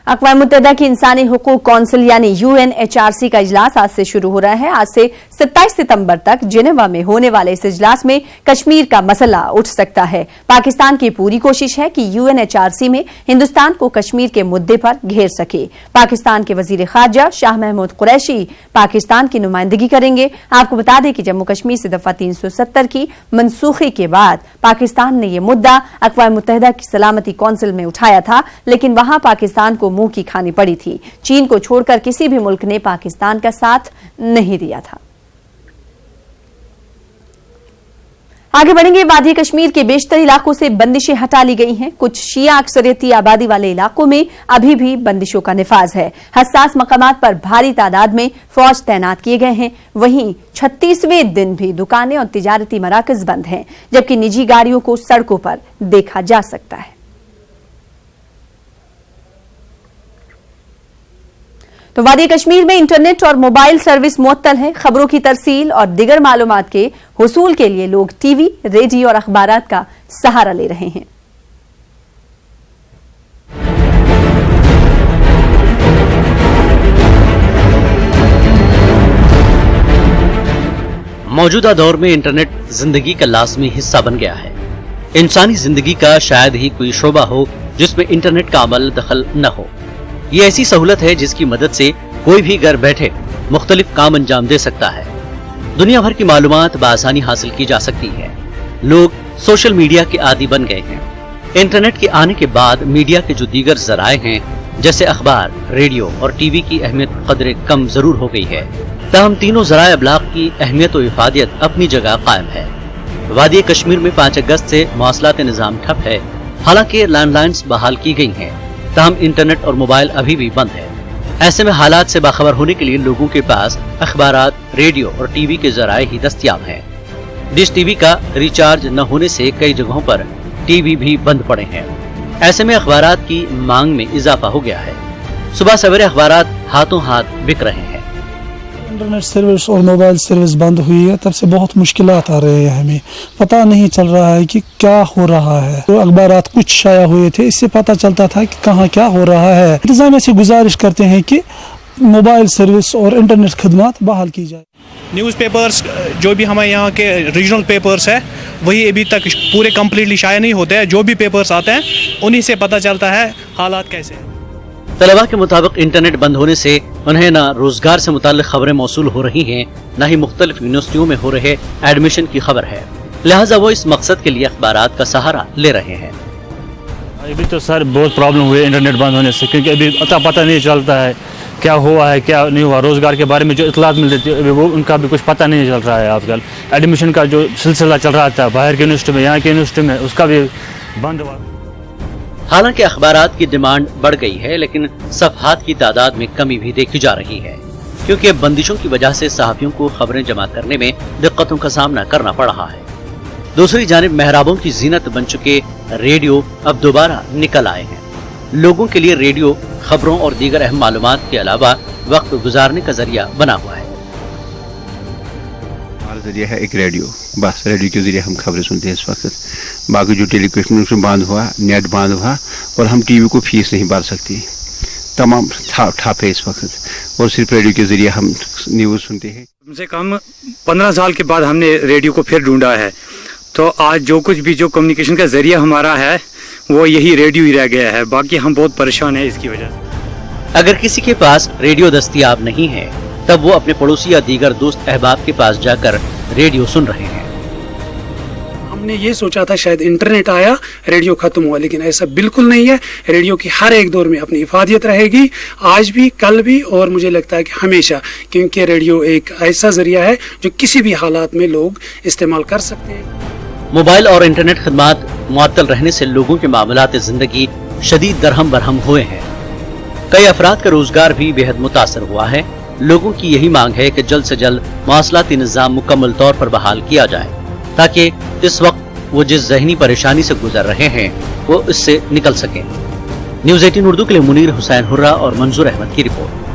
अक़वाम मुत्तहिदा की इंसानी हुकूक कौंसिल यानी UNHRC का इजलास आज से शुरू हो रहा है। आज से 27 सितंबर तक जिनेवा में होने वाले इस इजलास में कश्मीर का मसला उठ सकता है। पाकिस्तान की पूरी कोशिश है कि UNHRC में हिंदुस्तान को कश्मीर के मुद्दे पर घेर सके। पाकिस्तान के वजीर खारजा शाह महमूद कुरैशी पाकिस्तान की नुमाइंदगी करेंगे। आपको बता दें कि जम्मू कश्मीर से दफा 370 की मनसूखी के बाद पाकिस्तान ने यह मुद्दा अक़वाम मुत्तहिदा की सलामती कौंसिल में उठाया था, लेकिन वहां पाकिस्तान को मुंह की खानी पड़ी थी। चीन को छोड़कर किसी भी मुल्क ने पाकिस्तान का साथ नहीं दिया था। आगे बढ़ेंगे। वादी कश्मीर के बेशतर इलाकों से बंदिशें हटा ली गई हैं। कुछ शिया अक्सरियती आबादी वाले इलाकों में अभी भी बंदिशों का निफाज है। हसास मकामात पर भारी तादाद में फौज तैनात किए गए हैं। वहीं 36वें दिन भी दुकानें और तिजारती मराकज बंद हैं, जबकि निजी गाड़ियों को सड़कों पर देखा जा सकता है। तो वादी कश्मीर में इंटरनेट और मोबाइल सर्विस मुअत्तल है। खबरों की तरसील और दिगर मालूमात के हुसूल के लिए लोग टीवी, रेडियो और अखबारात का सहारा ले रहे हैं। मौजूदा दौर में इंटरनेट जिंदगी का लाजमी हिस्सा बन गया है। इंसानी जिंदगी का शायद ही कोई शोबा हो जिसमें इंटरनेट का अमल दखल न हो। ये ऐसी सहूलत है जिसकी मदद से कोई भी घर बैठे मुख्तलिफ काम अंजाम दे सकता है। दुनिया भर की मालूमात बआसानी हासिल की जा सकती है। लोग सोशल मीडिया के आदी बन गए हैं। इंटरनेट के आने के बाद मीडिया के जो दीगर जराए हैं, जैसे अखबार, रेडियो और टीवी की अहमियत कदरे कम जरूर हो गई है, ताहम तीनों जराए अबलाग की अहमियत और इफादियत अपनी जगह कायम है। वादी कश्मीर में 5 अगस्त से मवासलात निज़ाम ठप है। हालांकि लैंडलाइंस बहाल की गई हैं, ताहम इंटरनेट और मोबाइल अभी भी बंद है। ऐसे में हालात से बाखबर होने के लिए लोगों के पास अखबारात, रेडियो और टीवी के जराए ही दस्तयाब हैं। डिश टीवी का रिचार्ज न होने से कई जगहों पर टीवी भी बंद पड़े हैं। ऐसे में अखबारात की मांग में इजाफा हो गया है। सुबह सवेरे अखबारात हाथों हाथ बिक रहे हैं। इंटरनेट सर्विस और मोबाइल सर्विस बंद हुई है, तब से बहुत मुश्किलात आ रहे हैं। हमें पता नहीं चल रहा है कि क्या हो रहा है। तो अखबारात कुछ शाया हुए थे, इससे पता चलता था कि कहाँ क्या हो रहा है। इंतजामिया से गुजारिश करते हैं कि मोबाइल सर्विस और इंटरनेट खदमात बहाल की जाए। न्यूज़ पेपर्स जो भी हमारे यहाँ के रीजनल पेपर्स है, वही अभी तक पूरे कम्प्लीटली शाया नहीं होते हैं। जो भी पेपर्स आते हैं उन्हीं से पता चलता है हालात कैसे हैं। तलबा के मुताबिक इंटरनेट बंद होने से उन्हें न रोजगार से मुताल्लिक खबरें मौसूल हो रही हैं, न ही मुख्तलिफ यूनिवर्सिटियों में हो रहे एडमिशन की खबर है। लिहाजा वो इस मकसद के लिए अखबारात का सहारा ले रहे हैं। अभी तो सर बहुत प्रॉब्लम हुई है इंटरनेट बंद होने से, क्योंकि अभी पता नहीं चलता है क्या हुआ है क्या नहीं हुआ। रोजगार के बारे में जो इतलात मिलती है वो उनका भी कुछ पता नहीं चल रहा है। आजकल एडमिशन का जो सिलसिला चल रहा था बाहर की यूनिवर्सिटी में, यहाँ की यूनिवर्सिटी में, उसका भी बंद हुआ। हालांकि अखबारात की डिमांड बढ़ गई है, लेकिन सफ़हात की तादाद में कमी भी देखी जा रही है, क्योंकि अब बंदिशों की वजह से सहाफ़ियों को खबरें जमा करने में दिक्कतों का सामना करना पड़ रहा है। दूसरी जानिब मेहराबों की जीनत बन चुके रेडियो अब दोबारा निकल आए हैं। लोगों के लिए रेडियो खबरों और दीगर अहम मालूमात के अलावा वक्त गुजारने का जरिया बना हुआ है। हमारा जरिया है एक रेडियो, बस रेडियो के जरिए हम खबरें सुनते हैं इस वक्त। बाकी जो टेलीकम्युनिकेशन बंद हुआ, नेट बंद हुआ और हम टीवी को फीस नहीं भर सकती, तमाम ठप है इस वक्त, और सिर्फ रेडियो के जरिए हम न्यूज़ सुनते हैं। कम से कम 15 साल के बाद हमने रेडियो को फिर ढूंढा है, तो आज जो कुछ भी जो कम्युनिकेशन का जरिया हमारा है वो यही रेडियो ही रह गया है। बाकी हम बहुत परेशान हैं इसकी वजह से। अगर किसी के पास रेडियो दस्तयाब नहीं है, तब वो अपने पड़ोसी या दीगर दोस्त अहबाब के पास जाकर रेडियो सुन रहे हैं। हमने ये सोचा था शायद इंटरनेट आया रेडियो खत्म हुआ, लेकिन ऐसा बिल्कुल नहीं है। रेडियो की हर एक दौर में अपनी इफादियत रहेगी, आज भी, कल भी, और मुझे लगता है कि हमेशा, क्योंकि रेडियो एक ऐसा जरिया है जो किसी भी हालात में लोग इस्तेमाल कर सकते हैं। मोबाइल और इंटरनेट खदमात मुअत्तल रहने से लोगों के मामलात जिंदगी शदीद दरहम बरहम हुए हैं। कई अफराद का रोजगार भी बेहद मुतासर हुआ है। लोगों की यही मांग है कि जल्द से जल्द मवासलाती निज़ाम मुकम्मल तौर पर बहाल किया जाए, ताकि इस वक्त वो जिस ज़हनी परेशानी से गुजर रहे हैं वो इससे निकल सकें। न्यूज़ 18 उर्दू के लिए मुनीर हुसैन हुर्रा और मंजूर अहमद की रिपोर्ट।